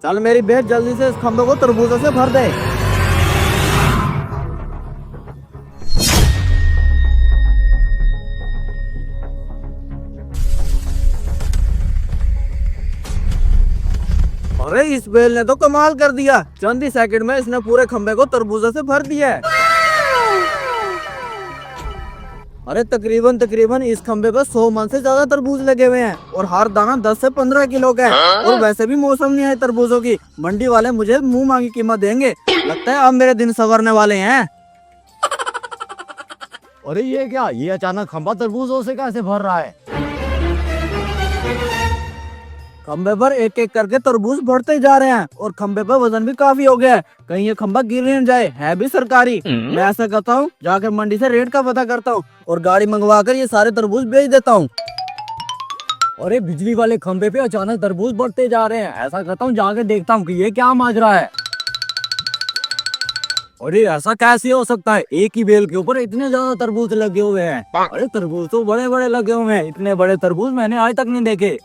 चल मेरी बेट जल्दी से इस खंबे को तरबूजों से भर दे। अरे इस बेल ने तो कमाल कर दिया, चंद ही सेकंड में इसने पूरे खंबे को तरबूजों से भर दिया है। अरे तकरीबन तकरीबन इस खंबे पर 100 मन से ज्यादा तरबूज लगे हुए हैं और हर दाना 10 से 15 किलो का है। और वैसे भी मौसम नहीं है तरबूजों की, मंडी वाले मुझे मुंह मांगी कीमत देंगे। लगता है अब मेरे दिन संवरने वाले हैं। अरे ये क्या, ये अचानक खंबा तरबूजों से कैसे भर रहा है? खंबे पर एक एक करके तरबूज बढ़ते जा रहे हैं और खंबे पर वजन भी काफी हो गया है। कहीं ये खंबा गिर नहीं जाए, है भी सरकारी। मैं ऐसा करता हूँ, जाकर मंडी से रेट का पता करता हूँ और गाड़ी मंगवा कर ये सारे तरबूज बेच देता हूँ। अरे बिजली वाले खंबे पे अचानक तरबूज बढ़ते जा रहे हैं। ऐसा करता हूँ, जाके देखता हूँ कि ये क्या माजरा है। अरे ऐसा कैसे हो सकता है, एक ही बेल के ऊपर इतने ज्यादा तरबूज लगे हुए हैं। अरे तरबूज तो बड़े बड़े लगे हुए हैं, इतने बड़े तरबूज मैंने आज तक नहीं देखे।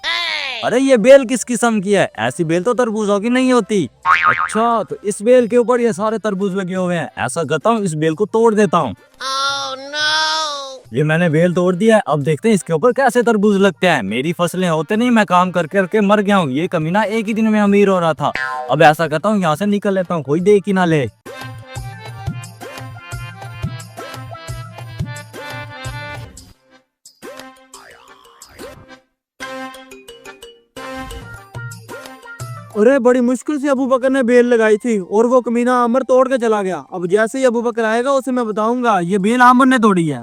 अरे ये बेल किस किस्म की है, ऐसी बेल तो तरबूजों की नहीं होती। अच्छा, तो इस बेल के ऊपर ये सारे तरबूज लगे हुए हैं। ऐसा करता हूँ, इस बेल को तोड़ देता हूँ। ये मैंने बेल तोड़ दिया है, अब देखते हैं इसके ऊपर कैसे तरबूज लगते हैं। मेरी फसलें होते नहीं, मैं काम करके करके मर गया हूँ। ये कमीना एक ही दिन में अमीर हो रहा था। अब ऐसा करता हूँ, यहाँ से निकल लेता हूँ, कोई देख ही ना ले। अरे बड़ी मुश्किल से अबू बकर ने बेल लगाई थी और वो कमीना आमर तोड़ के चला गया। अब जैसे ही अबू बकर आएगा उसे मैं बताऊंगा ये बेल आमर ने तोड़ी है।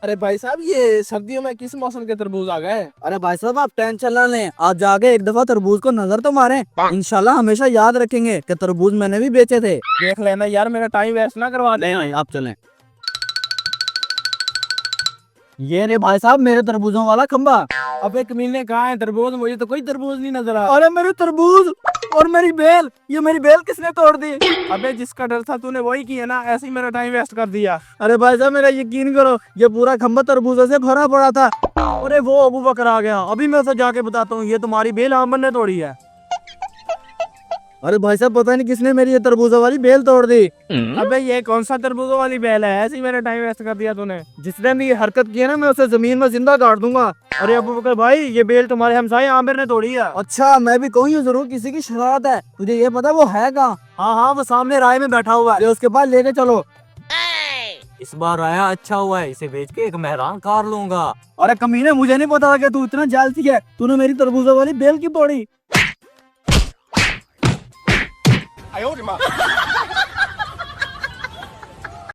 अरे भाई साहब, ये सर्दियों में किस मौसम के तरबूज आ गए? अरे भाई साहब आप टेंशन ना लें, आज जाके एक दफा तरबूज को नजर तो मारें। इंशाल्लाह हमेशा याद रखेंगे कि तरबूज मैंने भी बेचे थे। देख लेना यार, मेरा टाइम वेस्ट ना करवा दे। नहीं आप चलें। ये रे भाई साहब मेरे तरबूजों वाला खंबा। अबे कमीने कहाँ है तरबूज? मुझे तो कोई तरबूज नहीं नजर आ। अरे मेरे तरबूज और मेरी बेल, ये मेरी बेल किसने तोड़ दी? अबे जिसका डर था तूने वही किया ना, ऐसे ही मेरा टाइम वेस्ट कर दिया। अरे भाई साहब मेरा यकीन करो, ये पूरा खंबा तरबूजों से भरा पड़ा था। अरे वो अबू बकर आ गया, अभी मैं उसे जाके बताता हूँ ये तुम्हारी बेल आमर ने तोड़ी है। अरे भाई साहब पता नहीं किसने मेरी ये तरबूजों वाली बेल तोड़ दी। अबे ये कौन सा तरबूजों वाली बेल है? ऐसे ही मेरा टाइम वेस्ट कर दिया तूने। जिसने भी ये हरकत की है ना, मैं उसे जमीन में जिंदा गाड़ दूंगा। अरे अबू बकर भाई, ये बेल तुम्हारे हमसाये आमिर ने तोड़ी है। अच्छा, मैं भी कहूँ जरूर किसी की शरारत है। तुझे ये पता वो है कहाँ? हाँ हाँ, वो सामने राय में बैठा हुआ है, उसके पास लेके चलो। इस बार आया अच्छा हुआ है, इसे बेच के एक मेहरान कार लूंगा। अरे कमीने, मुझे नहीं पता था कि तू इतना जालसी है, तूने मेरी तरबूजों वाली बेल क्यों तोड़ी?